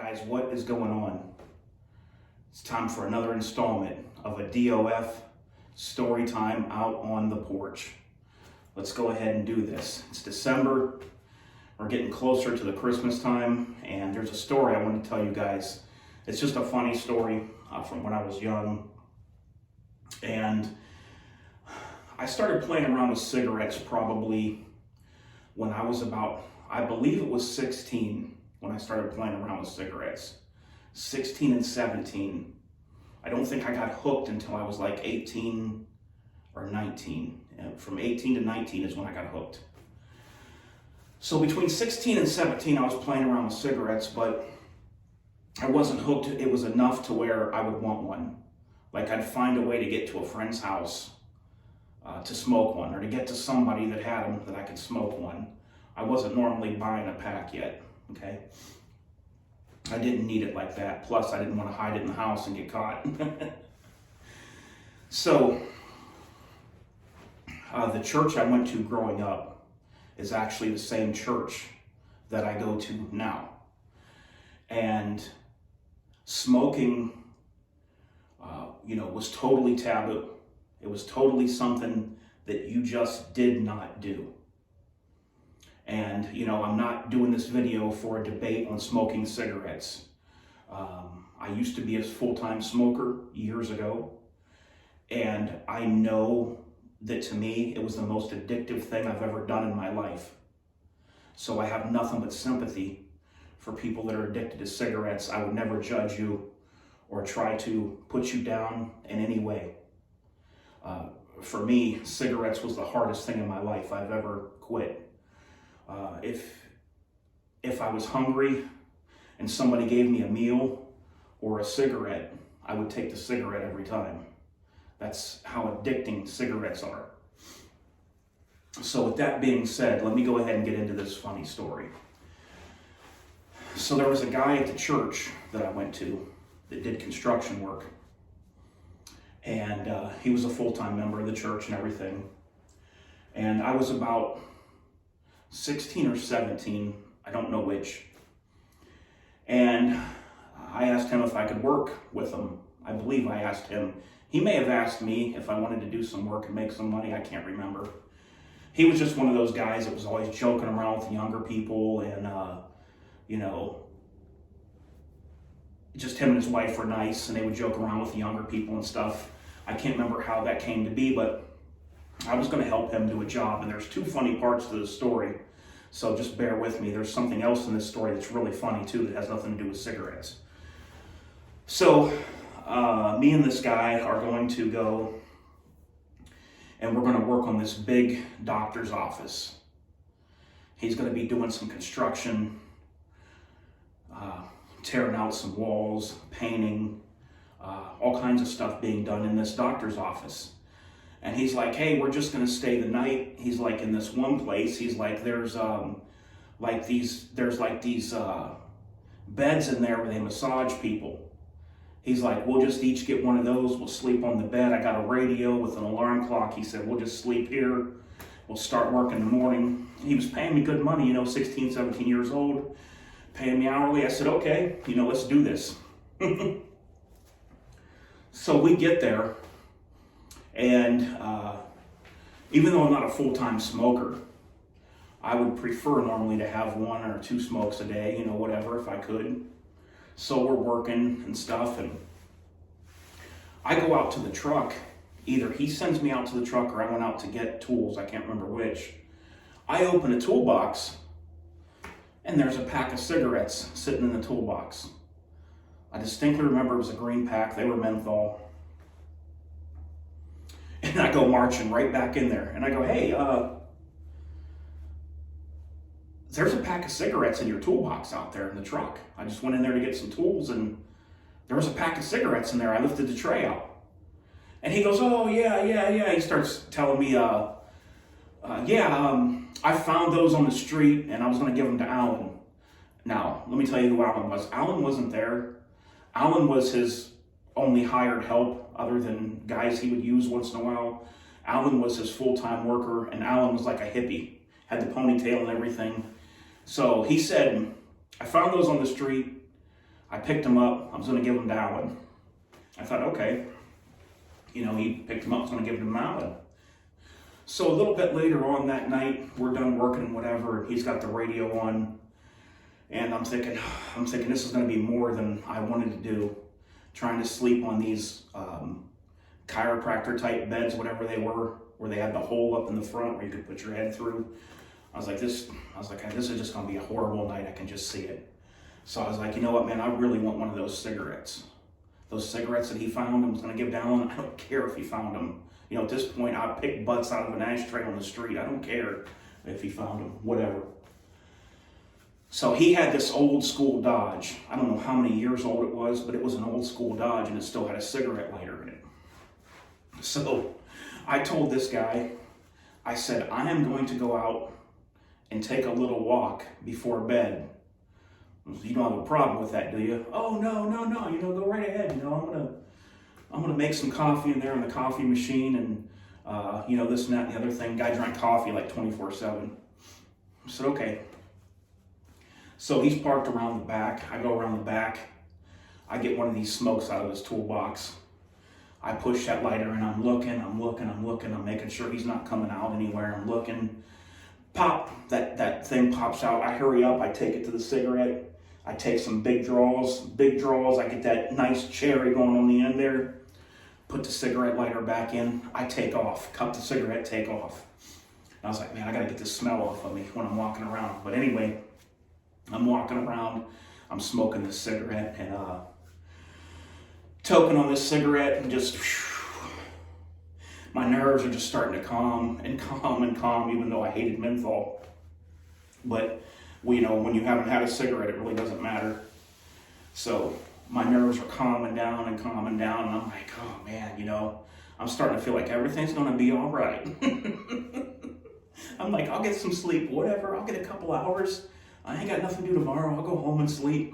Guys, what is going on? It's time for another installment of a DOF story time out on the porch. Let's go ahead and do this. It's December. We're getting closer to the Christmas time, and there's a story I want to tell you guys. It's just a funny story from when I was young. And I started playing around with cigarettes probably when I was about, I believe it was 16 when I started playing around with cigarettes. 16 and 17. I don't think I got hooked until I was like 18 or 19. And from 18 to 19 is when I got hooked. So between 16 and 17, I was playing around with cigarettes, but I wasn't hooked. It was enough to where I would want one. Like I'd find a way to get to a friend's house to smoke one, or to get to somebody that had them that I could smoke one. I wasn't normally buying a pack yet, okay? I didn't need it like that. Plus, I didn't want to hide it in the house and get caught. So, the church I went to growing up is actually the same church that I go to now. And smoking, was totally taboo. It was totally something that you just did not do. And, I'm not doing this video for a debate on smoking cigarettes. I used to be a full-time smoker years ago. And I know that to me, it was the most addictive thing I've ever done in my life. So I have nothing but sympathy for people that are addicted to cigarettes. I would never judge you or try to put you down in any way. For me, cigarettes was the hardest thing in my life I've ever quit. If I was hungry and somebody gave me a meal or a cigarette, I would take the cigarette every time. That's how addicting cigarettes are. So with that being said, let me go ahead and get into this funny story. So there was a guy at the church that I went to that did construction work. And he was a full-time member of the church and everything. And I was about 16 or 17, I don't know which. And I asked him if I could work with him. I believe I asked him. He may have asked me if I wanted to do some work and make some money. I can't remember. He was just one of those guys that was always joking around with the younger people, and, just him and his wife were nice, and they would joke around with the younger people and stuff. I can't remember how that came to be, but I was going to help him do a job, and there's two funny parts to the story, so just bear with me. There's something else in this story that's really funny too that has nothing to do with cigarettes. So me and this guy are going to go, and we're going to work on this big doctor's office. He's going to be doing some construction, tearing out some walls, painting, all kinds of stuff being done in this doctor's office. And he's like, hey, we're just gonna stay the night. He's like, in this one place, he's like, there's these beds in there where they massage people. He's like, we'll just each get one of those. We'll sleep on the bed. I got a radio with an alarm clock. He said, we'll just sleep here. We'll start work in the morning. He was paying me good money, 16, 17 years old, paying me hourly. I said, okay, let's do this. So we get there, and even though I'm not a full-time smoker, I would prefer normally to have one or two smokes a day, whatever, if I could. So we're working and stuff, and I go out to the truck. Either he sends me out to the truck or I went out to get tools. I can't remember which. I open a toolbox, and there's a pack of cigarettes sitting in the toolbox. I distinctly remember it was a green pack. They were menthol. And I go marching right back in there. And I go, hey, there's a pack of cigarettes in your toolbox out there in the truck. I just went in there to get some tools, and there was a pack of cigarettes in there. I lifted the tray out. And he goes, oh, yeah. He starts telling me, I found those on the street, and I was going to give them to Alan. Now, let me tell you who Alan was. Alan wasn't there. Alan was his only hired help other than guys he would use once in a while. Alan was his full-time worker, and Alan was like a hippie, had the ponytail and everything. So he said, I found those on the street. I picked him up. I was going to give him Dallin. I thought, okay. You know, he picked him up. I was going to give him Dallin. So a little bit later on that night, we're done working and whatever. He's got the radio on. And I'm thinking this is going to be more than I wanted to do. Trying to sleep on these chiropractor type beds, whatever they were, where they had the hole up in the front where you could put your head through. This is just going to be a horrible night. I can just see it. So I was like, you know what, man, I really want one of those cigarettes. Those cigarettes that he found and was going to give Dallin, I don't care if he found them. You know, at this point, I'd pick butts out of an ashtray on the street. I don't care if he found them, whatever. So he had this old school Dodge. I don't know how many years old it was, but it was an old school Dodge and it still had a cigarette lighter in it. So I told this guy, I said, I am going to go out and take a little walk before bed. You don't have a problem with that, do you? Oh, no. You know, go right ahead. You know, I'm gonna make some coffee in there in the coffee machine and, you know, this and that and the other thing. Guy drank coffee like 24/7. I said, okay. So he's parked around the back. I go around the back. I get one of these smokes out of his toolbox. I push that lighter and I'm looking. I'm making sure he's not coming out anywhere. I'm looking. Pop, that thing pops out. I hurry up. I take it to the cigarette. I take some big draws. I get that nice cherry going on the end there. Put the cigarette lighter back in. I take off. Cup the cigarette, take off. And I was like, man, I got to get this smell off of me when I'm walking around. But anyway, I'm walking around. I'm smoking this cigarette and toking on this cigarette and just... My nerves are just starting to calm, even though I hated menthol. But, you know, when you haven't had a cigarette, it really doesn't matter. So my nerves are calming down, and I'm like, oh man, you know, I'm starting to feel like everything's going to be all right. I'm like, I'll get some sleep, whatever. I'll get a couple hours. I ain't got nothing to do tomorrow. I'll go home and sleep.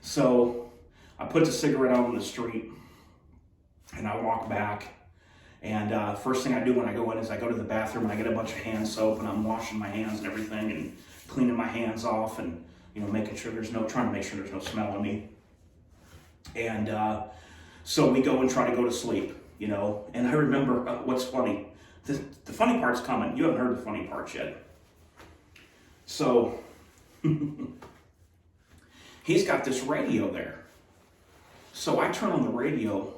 So I put the cigarette out on the street, and I walk back. And first thing I do when I go in is I go to the bathroom and I get a bunch of hand soap and I'm washing my hands and everything and cleaning my hands off and, you know, trying to make sure there's no smell on me. And so we go and try to go to sleep, you know. And I remember what's funny. The funny part's coming. You haven't heard the funny part yet. So he's got this radio there. So I turn on the radio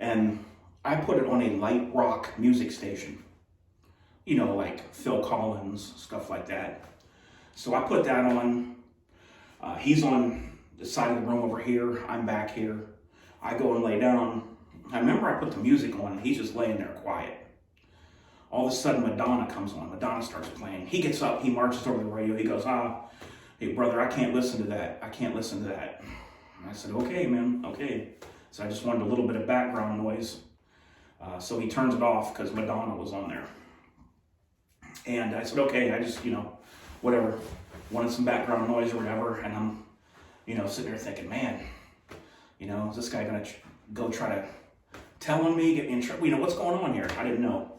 and I put it on a light rock music station, you know, like Phil Collins, stuff like that. So I put that on. He's on the side of the room over here. I'm back here. I go and lay down. I remember I put the music on and he's just laying there quiet. All of a sudden Madonna comes on. Madonna starts playing. He gets up, he marches over the radio. He goes, hey brother, I can't listen to that. And I said, okay, man, okay. So I just wanted a little bit of background noise. So he turns it off because Madonna was on there. And I said, okay, I just, you know, whatever, wanted some background noise or whatever. And I'm, you know, sitting there thinking, man, you know, is this guy going to go try to tell on me, get me in trouble? You know, what's going on here? I didn't know.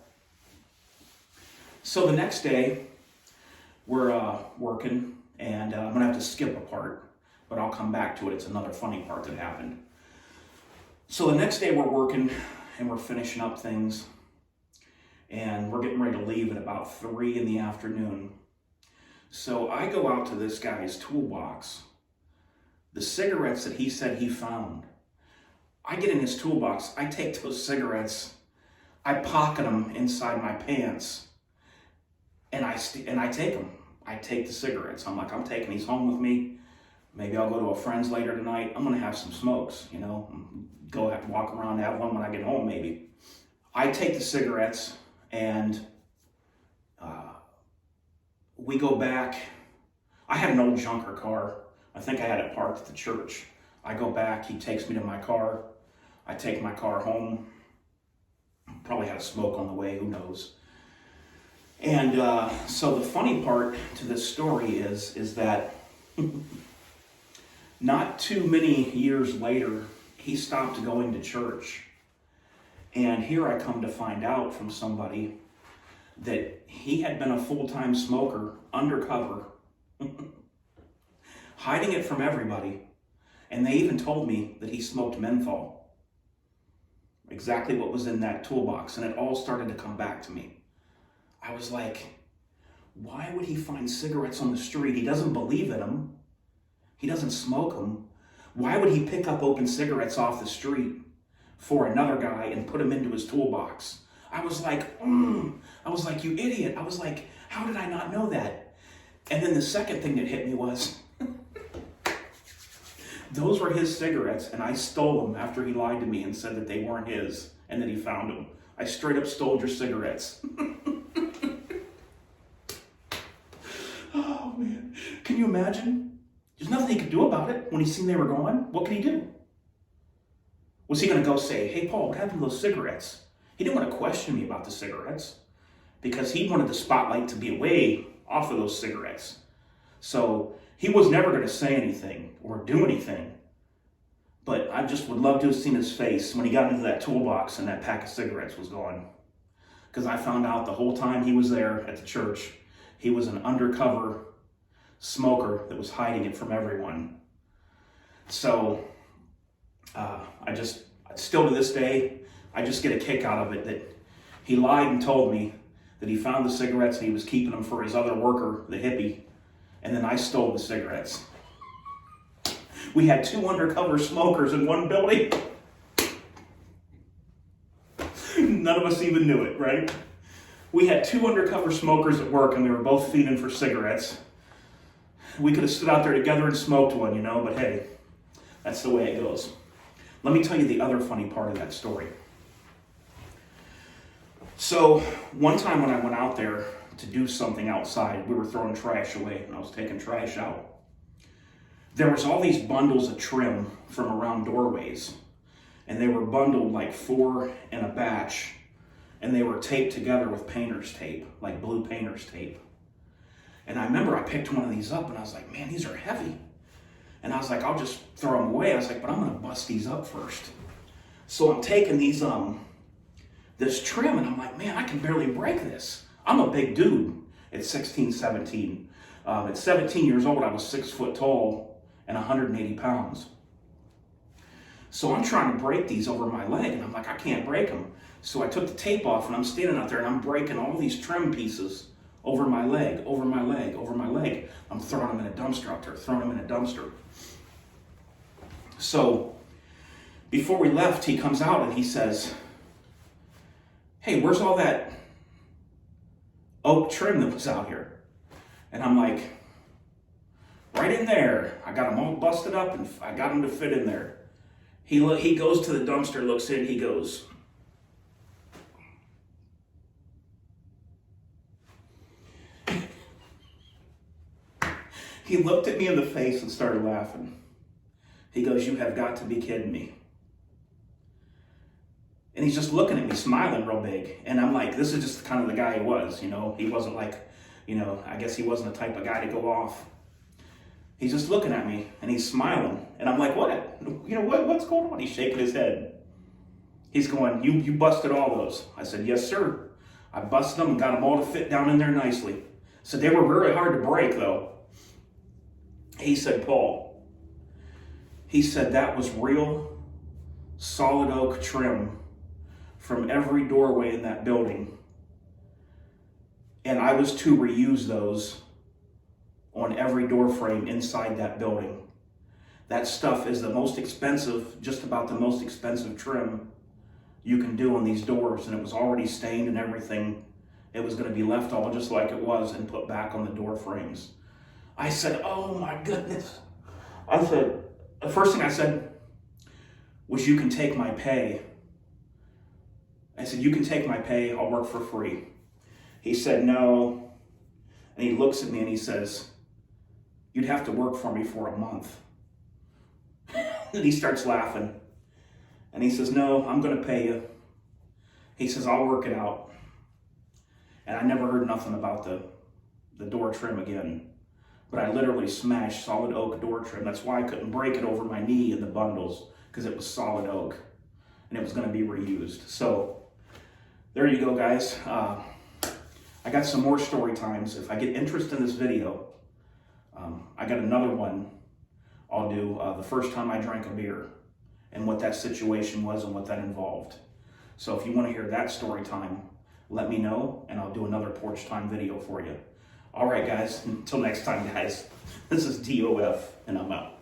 So the next day, we're working, and I'm going to have to skip a part, but I'll come back to it. It's another funny part that happened. So the next day we're working, and we're finishing up things, and we're getting ready to leave at about 3 in the afternoon. So I go out to this guy's toolbox. The cigarettes that he said he found, I get in his toolbox, I take those cigarettes, I pocket them inside my pants, and I take them. I take the cigarettes. I'm like, I'm taking these home with me. Maybe I'll go to a friend's later tonight. I'm gonna have some smokes, you know, go have to walk around and have one when I get home maybe. I take the cigarettes and we go back. I had an old junker car. I think I had it parked at the church. I go back, he takes me to my car. I take my car home. Probably had a smoke on the way, who knows. And so the funny part to this story is that not too many years later, he stopped going to church. And here I come to find out from somebody that he had been a full-time smoker, undercover, hiding it from everybody. And they even told me that he smoked menthol. Exactly what was in that toolbox. And it all started to come back to me. I was like, why would he find cigarettes on the street? He doesn't believe in them. He doesn't smoke them. Why would he pick up open cigarettes off the street for another guy and put them into his toolbox? I was like, you idiot. I was like, how did I not know that? And then the second thing that hit me was, those were his cigarettes, and I stole them after he lied to me and said that they weren't his and that he found them. I straight up stole your cigarettes. Oh, man. Can you imagine? There's nothing he could do about it when he seen they were gone. What could he do? Was he going to go say, hey, Paul, what happened to those cigarettes? He didn't want to question me about the cigarettes because he wanted the spotlight to be away off of those cigarettes. So he was never going to say anything or do anything. But I just would love to have seen his face when he got into that toolbox and that pack of cigarettes was gone. Because I found out the whole time he was there at the church, he was an undercover smoker that was hiding it from everyone. So still to this day, I just get a kick out of it that he lied and told me that he found the cigarettes and he was keeping them for his other worker, the hippie, and then I stole the cigarettes. We had 2 undercover smokers in one building. None of us even knew it, right? We had 2 undercover smokers at work and we were both feeding for cigarettes. We could have stood out there together and smoked one, you know, but hey, that's the way it goes. Let me tell you the other funny part of that story. So one time when I went out there to do something outside, we were throwing trash away and I was taking trash out. There was all these bundles of trim from around doorways, and they were bundled like 4 in a batch, and they were taped together with painter's tape, like blue painter's tape. And I remember I picked one of these up and I was like, man, these are heavy. And I was like, I'll just throw them away. I was like, but I'm gonna bust these up first. So I'm taking these, this trim, and I'm like, man, I can barely break this. I'm a big dude at 16, 17. At 17 years old, I was 6 foot tall and 180 pounds. So I'm trying to break these over my leg, and I'm like, I can't break them. So I took the tape off, and I'm standing out there, and I'm breaking all these trim pieces over my leg, over my leg, over my leg. I'm throwing them in a dumpster out there, throwing them in a dumpster. So before we left, he comes out and he says, hey, where's all that oak trim that was out here? And I'm like, right in there. I got them all busted up and I got them to fit in there. He goes to the dumpster, looks in, he goes, he looked at me in the face and started laughing. He goes, you have got to be kidding me. And he's just looking at me, smiling real big. And I'm like, this is just kind of the guy he was, you know. He wasn't like, you know, I guess he wasn't the type of guy to go off. He's just looking at me and he's smiling. And I'm like, what? You know, what's going on? He's shaking his head. He's going, you busted all those. I said, yes, sir. I busted them and got them all to fit down in there nicely. So they were very hard to break, though. He said, Paul, he said that was real solid oak trim from every doorway in that building. And I was to reuse those on every door frame inside that building. That stuff is the most expensive, just about the most expensive trim you can do on these doors. And it was already stained and everything. It was going to be left all just like it was and put back on the door frames. I said, oh my goodness. I said, the first thing I said was, you can take my pay. I said, you can take my pay, I'll work for free. He said, no. And he looks at me and he says, you'd have to work for me for a month. And he starts laughing. And he says, no, I'm going to pay you. He says, I'll work it out. And I never heard nothing about the door trim again. But I literally smashed solid oak door trim. That's why I couldn't break it over my knee in the bundles, because it was solid oak and it was going to be reused. So there you go, guys. I got some more story times. If I get interest in this video, I got another one I'll do the first time I drank a beer and what that situation was and what that involved. So if you want to hear that story time, let me know and I'll do another porch time video for you. All right, guys, until next time, guys, this is DOF and I'm out.